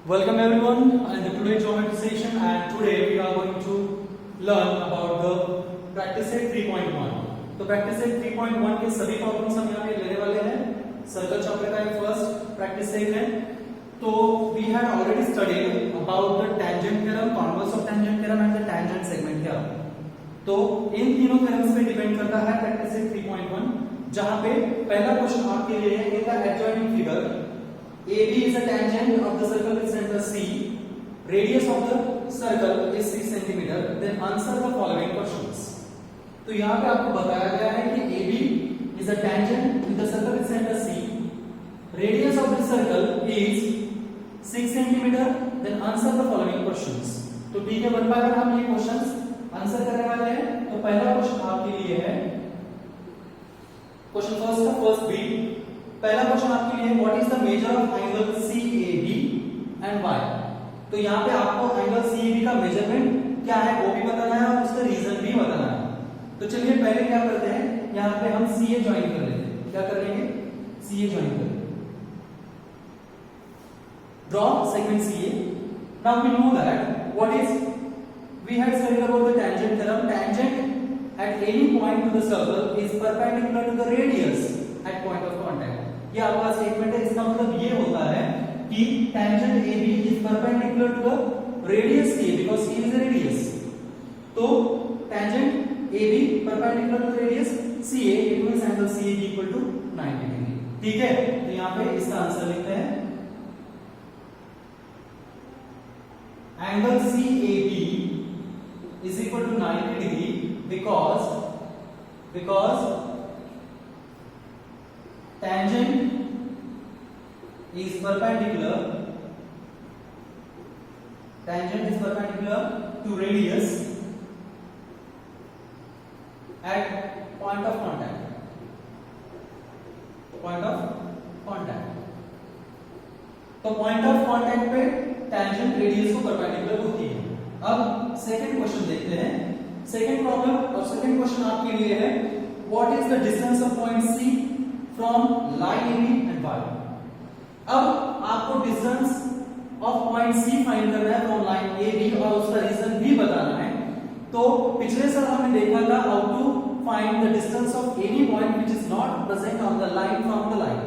Welcome everyone in the today geometry session, and today we are going to learn about the practice set 3.1. तो practice set 3.1 के सभी problems हम यहाँ पे लेने वाले हैं। सर्कल चैप्टर का फर्स्ट प्रैक्टिस सेट है। तो we had already studied about the tangent theorem, converse of tangent theorem and the tangent segment theorem. तो इन तीनों थ्योरम्स पे डिपेंड करता है प्रैक्टिस सेट 3.1, जहां पे पहला क्वेश्चन आपके लिए है in the adjoining figure AB is a tangent of the circle with center C. Radius of the circle is 6 centimeter. Then answer the following questions. तो यहाँ पे आपको बताया गया है कि AB is a tangent with the circle with center C. Radius of the circle is 6 centimeter. Then answer the following questions. तो ठीक है, वन बाय वन हम ये क्वेश्चंस आंसर करने वाले हैं। तो पहला क्वेश्चन आपके लिए है क्वेश्चन फर्स्ट का फर्स्ट बी। पहला क्वेश्चन आपके लिए what is the measure of angle CAB and Y. तो यहाँ पे आपको एंगल CAB का मेजरमेंट क्या है वो भी बताना है और उसका रीजन भी बताना है। तो चलिए पहले क्या करते हैं, यहाँ पे हम CA ज्वाइन कर लेते हैं। क्या कर लेंगे, CA ज्वाइन कर लेंगे। Draw segment CA। Now we know that what is we had studied about the tangent theorem. Tangent at any point to the circle is perpendicular to the radius at point of contact. ये आपका statement है। इसका मतलब ये होता है कि tangent AB is perpendicular to the radius A because C is radius. तो tangent AB perpendicular to radius CA, it means angle CA equal to 90 degree. ठीक है, तो यहां पे इसका आंसर लिखते हैं angle CAB is equal to 90 degree because tangent is perpendicular to radius at point of contact। तो पॉइंट ऑफ कांटेक्ट पे टेंजेंट रेडियस को परपेंडिकुलर होती है। अब सेकंड क्वेश्चन देखते हैं। सेकंड प्रॉब्लम और सेकंड क्वेश्चन आपके लिए है what is the distance of point C from line AB and Y। अब आपको distance of point C find करना है फ्रॉम लाइन AB और उसका रीजन भी बताना है। तो पिछले साल हमने देखा था how to find the distance of any point which is not present on the line from the line.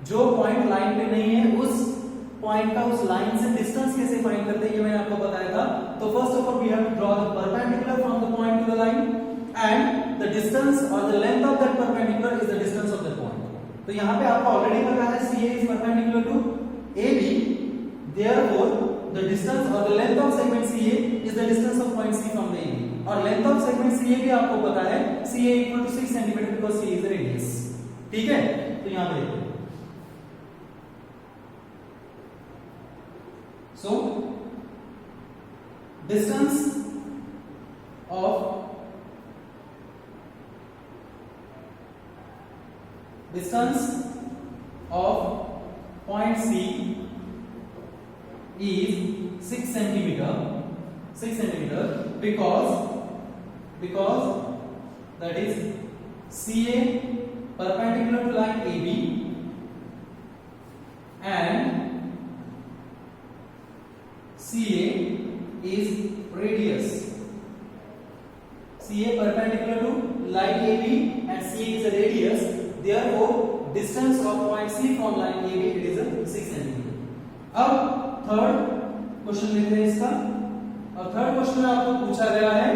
जो पॉइंट लाइन पे नहीं है उस पॉइंट का उस लाइन से डिस्टेंस कैसे फाइंड करते हैं ये मैंने आपको बताया था। तो first of all we have to draw the perpendicular from the point to the line and the distance or the length of that perpendicular is the distance of that point। तो यहाँ पे आपको ऑलरेडी पता है CA is perpendicular to AB, therefore the distance or the length of segment CA is the distance of point C from the AB। और length of segment CA भी आपको पता है CA equal to 6 cm because C is the radius। ठीक है, तो यहाँ पे देखो so distance of point C is 6 centimeter because that is CA perpendicular to line AB and CA is radius। CA perpendicular to line AB and CA is a radius, therefore distance of point C from line AB it is a 6 cm। अब third question लिखते हैं इसका। और third question में आपको पूछा गया है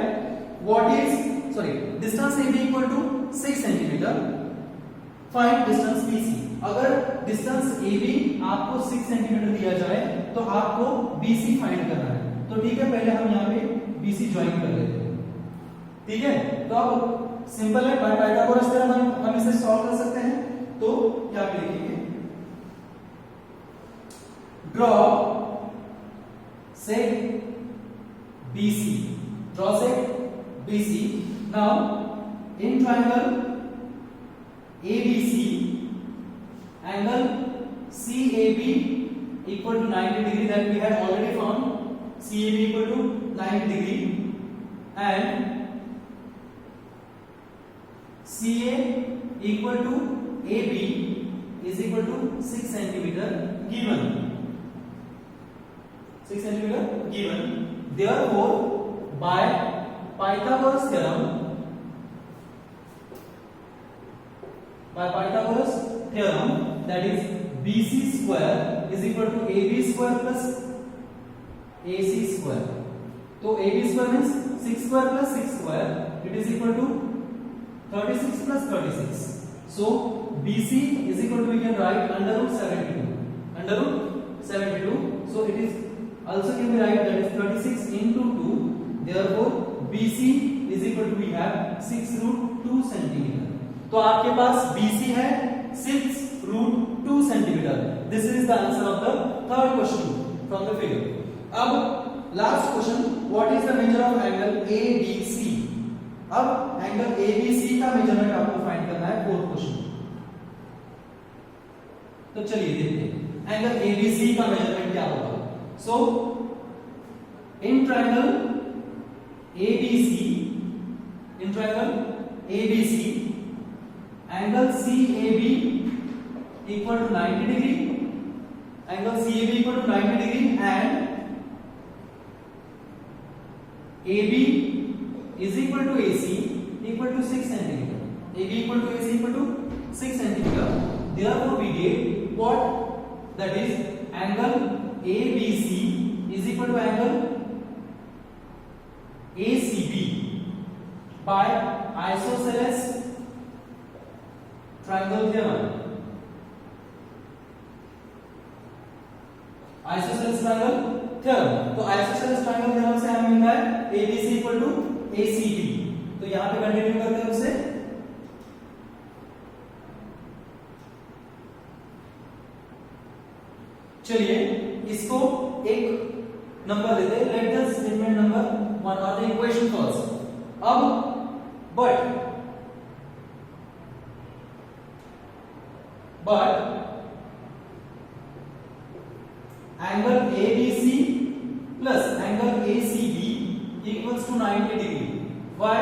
distance AB equal to 6 centimetre, find distance BC। अगर डिस्टेंस AB आपको 6 सेंटीमीटर दिया जाए तो आपको BC फाइंड करना है। तो ठीक है, पहले हम यहाँ पे BC ज्वाइन कर लेते हैं। ठीक है, तो अब सिंपल है, पाइथागोरस थ्योरम हम इसे सॉल्व कर सकते हैं। तो क्या लिखेंगे, draw सेग BC। Now in triangle ABC angle CAB equal to 90 degree that we had already found। CAB equal to 90 degree and CA equal to AB is equal to 6 centimeter given। 6 centimetre given. Therefore by Pythagoras theorem, that is BC square is equal to AB square plus AC square. तो AB square means 6 square plus 6 square, it is equal to 36 plus 36. So BC is equal to, we can write under root 72. So it is also can be write that is 36 into 2. Therefore BC is equal to, we have 6 root 2 centimeter. तो आपके पास BC है 6 root 2 centimeter. This is the answer of the third question from the figure. अब last question, what is the measure of angle ABC? अब angle ABC का measurement आपको find करना है, fourth question. तो चलिए देखते हैं एंगल ABC का मेजरमेंट क्या होगा। So in triangle ABC, angle CAB equal to 90 degree, angle CAB equal to 90 degree and AB is equal to AC equal to 6 centimeter. AB equal to AC equal to 6 centimeter. Therefore we get what, that is angle ABC is equal to angle ACB by isosceles triangle theorem. Isosceles triangle theorem, तो isosceles triangle theorem से हमें मिलता है ABC equal to ACB। तो यहां पे continue करते हैं उससे। चलिए इसको एक नंबर देते हैं, लेट द स्टेटमेंट नंबर 1 और द इक्वेशन फर्स्ट। अब but angle ABC plus angle ACB equals to 90 degree. Why?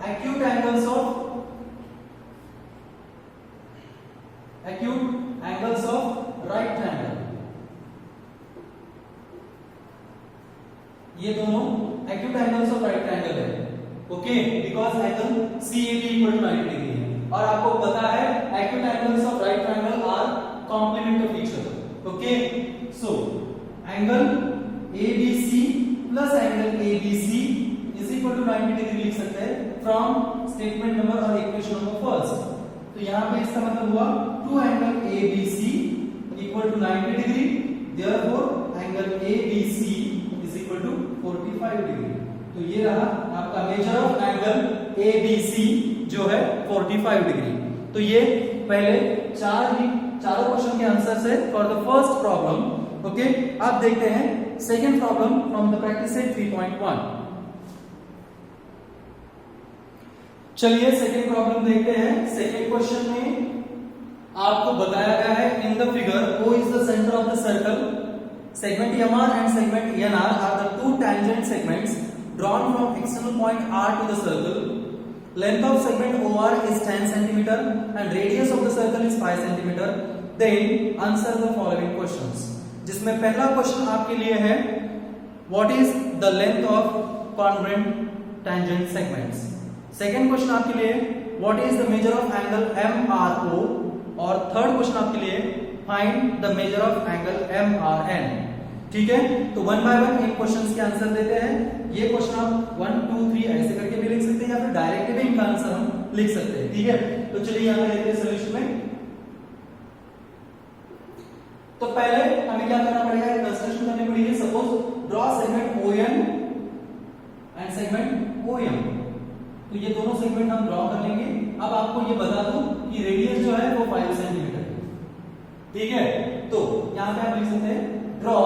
Acute angles of right triangle, ये दोनों acute angles of right triangle है, okay, because angle CAB equal to 90 degree है और आपको पता है acute angles of right triangle are complement of each other, okay. So angle ABC plus angle ABC is equal to 90 degree लिख सकते हैं from statement number और equation number first. तो यहां पे इसका मतलब हुआ two angle ABC equal to 90 degree, therefore angle ABC is equal to 45 degree. तो ये रहा आपका मेजर ऑफ एंगल ABC जो है 45 डिग्री। तो ये पहले चारों क्वेश्चन के आंसर है for the first problem, okay. अब देखते हैं second problem from the practice set 3.1। चलिए सेकंड प्रॉब्लम देखते हैं। सेकंड क्वेश्चन में आपको बताया गया है in the figure O is the centre of the circle, segment MR and segment NR are the two tangent segments drawn from external point R to the circle. Length of segment OR is 10 cm and radius of the circle is 5 cm. Then answer the following questions. जिसमें पहला question आपके लिए है what is the length of congruent tangent segments. Second question आपके लिए what is the measure of angle MRO और third question आपके लिए find the measure of angle MRN। ठीक है, तो one by one in questions के आंसर देते हैं। ये क्वेश्चन आप 1 2 3 ऐसे करके भी लिख सकते हैं या फिर डायरेक्ट भी इनका आंसर हम लिख सकते हैं। ठीक है, तो चलिए यहां पे देखते हैं सॉल्यूशन में। तो पहले हमें क्या करना पड़ेगा, कंस्ट्रक्शन करनी पड़ेगी। Suppose draw segment ON and segment OM। तो ये दोनों सेगमेंट हम ड्रॉ कर लेंगे। अब आपको ये बता दूं कि रेडियस जो है वो 5 सेंटीमीटर है। ठीक है, तो यहां पे आप लिख सकते हैं draw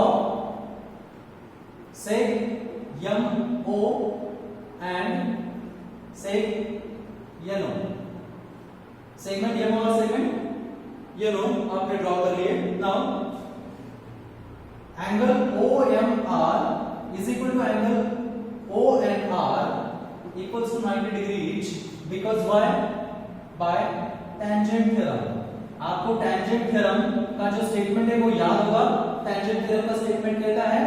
seg MO and seg NO। Segment MO और सेगमेंट NO आपने ड्रॉ कर लिए। Now angle OMR is equal to angle ONR equals to 90 degree each because why? By tangent theorem। आपको tangent theorem का जो स्टेटमेंट है वो याद होगा। tangent theorem का स्टेटमेंट कहता है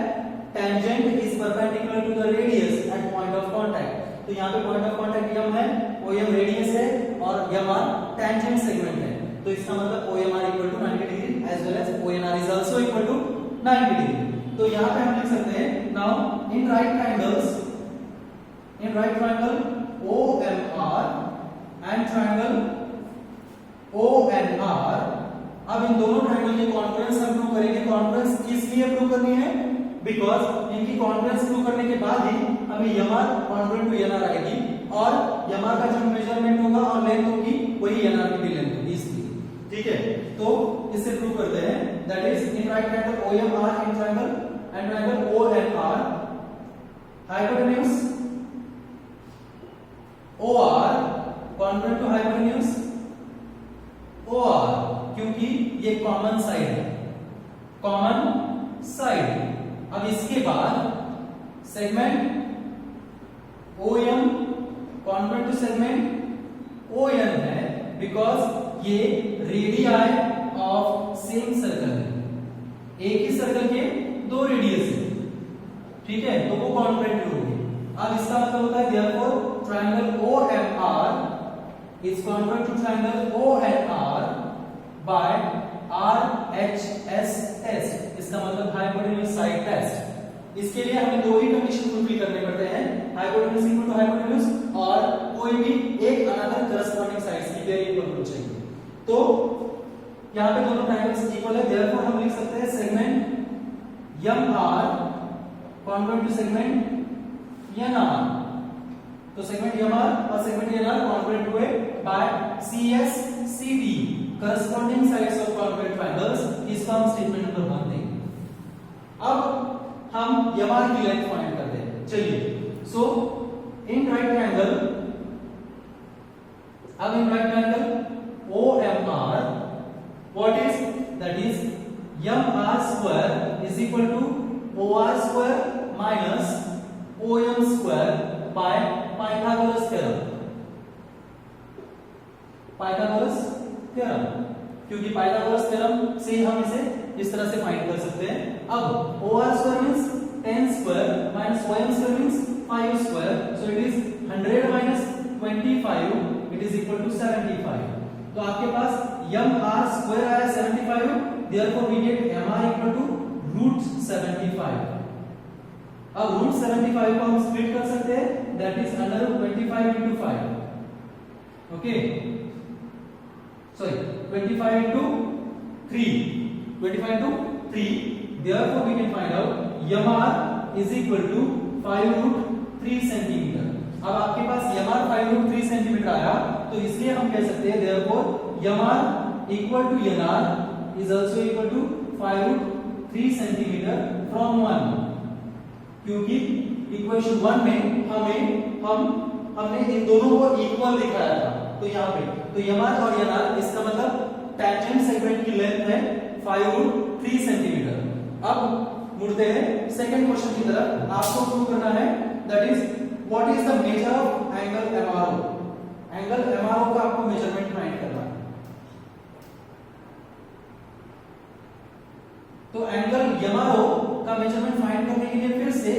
tangent is perpendicular to the radius at point of contact. तो यहाँ पे पॉइंट ऑफ कांटेक्ट m है, OM रेडियस है और MR टेंजेंट सेगमेंट है, तो इसका मतलब OMR equal to 90 degree as well as ONR is also equal to 90 degree. तो यहाँ पे हम लिख सकते हैं now in right triangle OMR and triangle ONR, अब इन दोनों ट्रायंगल की कॉन्फ्रेंस हम प्रूव करेंगे। कॉन्फ्रेंस किस लिए प्रूव करनी है? बिकॉज इनकी कॉन्फ्रेंस प्रूव करने के बाद ही हमें MR कॉन्फ्रेंट टू NR आएगी और MR का जो मेजरमेंट होगा और लेंथ होगी वही NR की भी लेंथ होगी, इसलिए ठीक है। तो इसे प्रूव करते हैं, that is in right triangle OMR in triangle ONR, hypotenuse OR congruent to hypotenuse OR, क्योंकि ये कॉमन साइड है, कॉमन साइड। अब इसके बाद segment OM congruent to segment ON है, बिकॉज ये रेडियस ऑफ सेम सर्कल है, एक ही सर्कल के दो रेडियस है, ठीक है, तो वो कॉन्फ्रेंट होगी। अब इसका मतलब होता है therefore triangle OMR is congruent to triangle ONR by RHS test, इसका मतलब हाइपोटेन्यूज साइड टेस्ट। इसके लिए हमें दो ही कंडीशन फुलफिल करने पड़ते हैं, हाइपोटेन्यूज इक्वल टू हाइपोटेन्यूज और कोई भी एक अनदर करस्पॉन्डिंग साइड्स की पेयर इक्वल होनी चाहिए। तो यहाँ पे दोनों ट्रायंगल्स इक्वल है, देयरफॉर हम लिख सकते हैं segment MR congruent to segment NR, तो सेगमेंट MR और सेगमेंट NR कॉन्ग्रुएंट हुए by CS CD, corresponding sides of congruent triangles, इसका हम स्टेटमेंट नंबर 1 देंगे। अब हम MR की लेंथ फाइंड करते हैं, चलिए। सो इन राइट ट्रायंगल, अब in right triangle OMR, what is that is MR square is equal to OR square minus OM square by Pythagoras theorem, क्योंकि पाइथागोरस थ्योरम से हम इसे इस तरह से फाइंड कर सकते हैं। अब OR square means 10 square minus OM square means 5 square, so it is 100 minus 25, it is equal to 75। तो आपके पास MR स्क्वायर आया 75, therefore we get MR equal to √75। अब √75 को हम स्प्लिट कर सकते हैं, that is under root 25 into 5, okay, sorry 25 into 3, therefore we can find out MR is equal to 5√3 centimeter। अब आपके पास MR 5√3 centimeter आया, तो इसलिए हम कह सकते हैं therefore MR equal to NR is also equal to 5√3 centimeter from 1, क्योंकि इक्वेशन 1 में हमने इन दोनों को इक्वल दिखाया था, तो यहाँ पे तो MR और NR, इसका मतलब टेंजेंट सेगमेंट की लेंथ है 5√3 सेंटीमीटर। अब मुड़ते हैं सेकंड क्वेश्चन की तरफ, आपको प्रूव करना है that is what is the measure of angle MRO। Angle MRO का आपको मेजरमेंट फाइंड करना है, तो एंगल MRO का मेजरमेंट फाइंड करने के लिए फिर से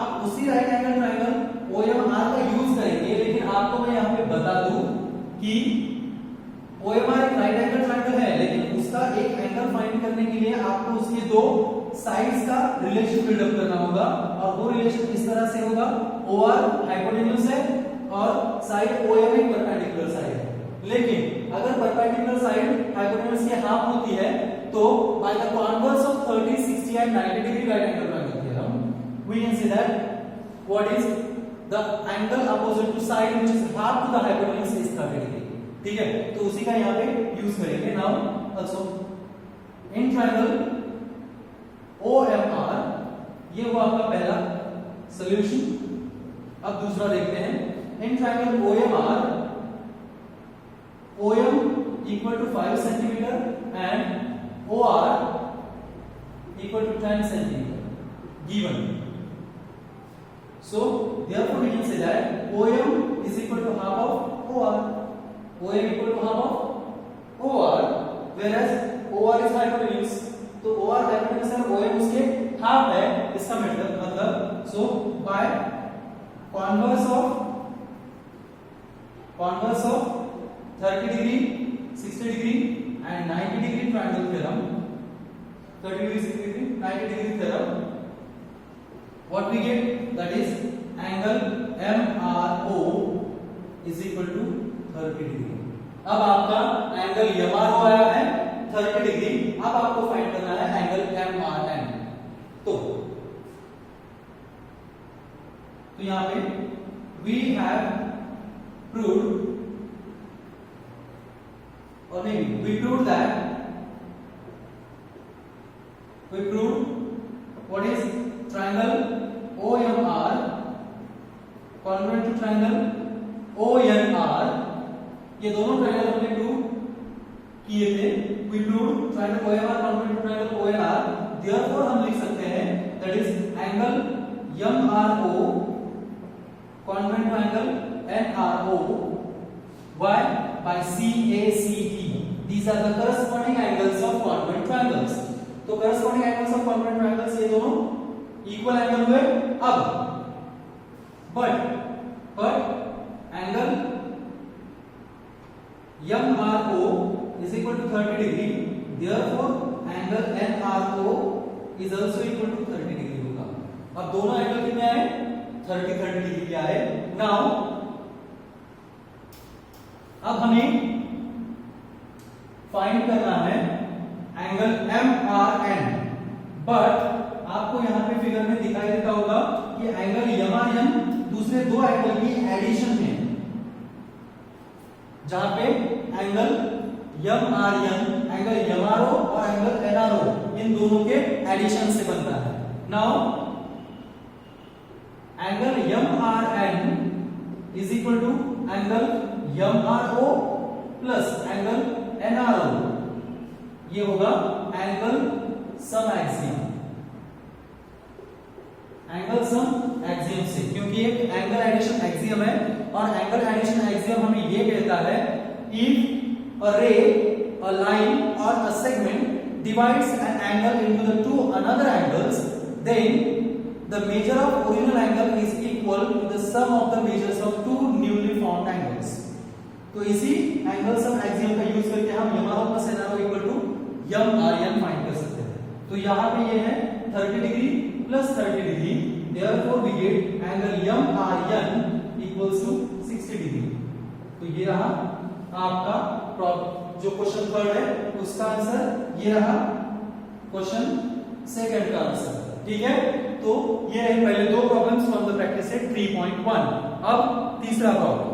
आप उसी राइट एंगल ट्रायंगल OMR का यूज करेंगे, लेकिन आपको मैं यहाँ पे बता दूं कि OMR एक राइट एंगल ट्रायंगल है, लेकिन उसका एक एंगल फाइंड करने के लिए आपको उसके दो साइड्स का रिलेशन बिल्डअप करना होगा, और वो रिलेशन इस तरह से होगा, OR हाइपोटेन्यूज है और साइड OM एक परपेंडिकुलर साइड है। लेकिन अगर परपेंडिकुलर साइड हाइपोटेन्यूज के हाफ होती है, तो by the converse of 30, 60 and 90 degree right angle triangle theorem we can say that what is the angle opposite to side which is half to the hypotenuse is 30 degree, ठीक है, तो उसी का यहाँ पे यूज करेंगे। Now also in triangle OMR, ये वो आपका पहला सॉल्यूशन। अब दूसरा देखते हैं, in triangle OMR, OM equal to 5 centimeter and OR equal to 10 centimeter given, so therefore we can say that OM is equal to half of OR, OM equal to half of OR, whereas OR is hypotenuse, तो OR hypotenuse है, OM उसके half है, इसका मतलब So by converse of 30 degree, 60 degree and 90 degree triangle theorem, 30 degree, 60 degree, 90 degree theorem, what we get, that is angle MRO is equal to 30 degree. अब आपका angle MRO आया है 30 degree, अब आपको फाइंड करना है एंगल MRN। तो यहां पे we have proved, or maybe we proved what is triangle OMR congruent to triangle ONR, ये दोनों ट्रायंगल हमने प्रूव किए थे। we proved triangle OMR congruent to triangle ONR, therefore हम लिख सकते हैं that is angle MRO congruent to angle NRO, why? By CACT. These are the corresponding angles of congruent triangles. तो corresponding angles of congruent triangles ये दोनों equal angle हुए। अब but angle MRO is equal to 30 degree, therefore angle NRO is also equal to 30 degree होगा। अब दोनों angle कितने आए? 30 डिग्री आए। नाउ अब हमें फाइंड करना है एंगल MRN, बट आपको यहां पे फिगर में दिखाई देता होगा कि एंगल MRN दूसरे दो एंगल की एडिशन है, जहां पे एंगल MRN, एंगल MRO और एंगल NRO इन दोनों के एडिशन से बनता है। Now angle MRN is equal to angle MRO plus angle NRO, ये होगा angle sum axiom, angle sum axiom से, क्योंकि एक एंगल एडिशन एक्सियम है और एंगल एडिशन एक्सियम हमें ये कहता है if a ray, a line or a segment divides an angle into the two another angles, then the measure of original angle is equal to the sum of the measures of two newly formed angles। तो इसी angle sum axiom का use करके हम MRO plus NRO equal to MRN find कर सकते हैं। तो यहाँ पे ये है 30 degree plus 30 degree, therefore we get angle MRN equals to 60 degree. तो ये रहा आपका जो क्वेश्चन थर्ड है उसका आंसर, ये रहा क्वेश्चन सेकंड का आंसर। ठीक है, तो ये है पहले दो problems from the practice set 3.1। अब तीसरा प्रॉब्लम,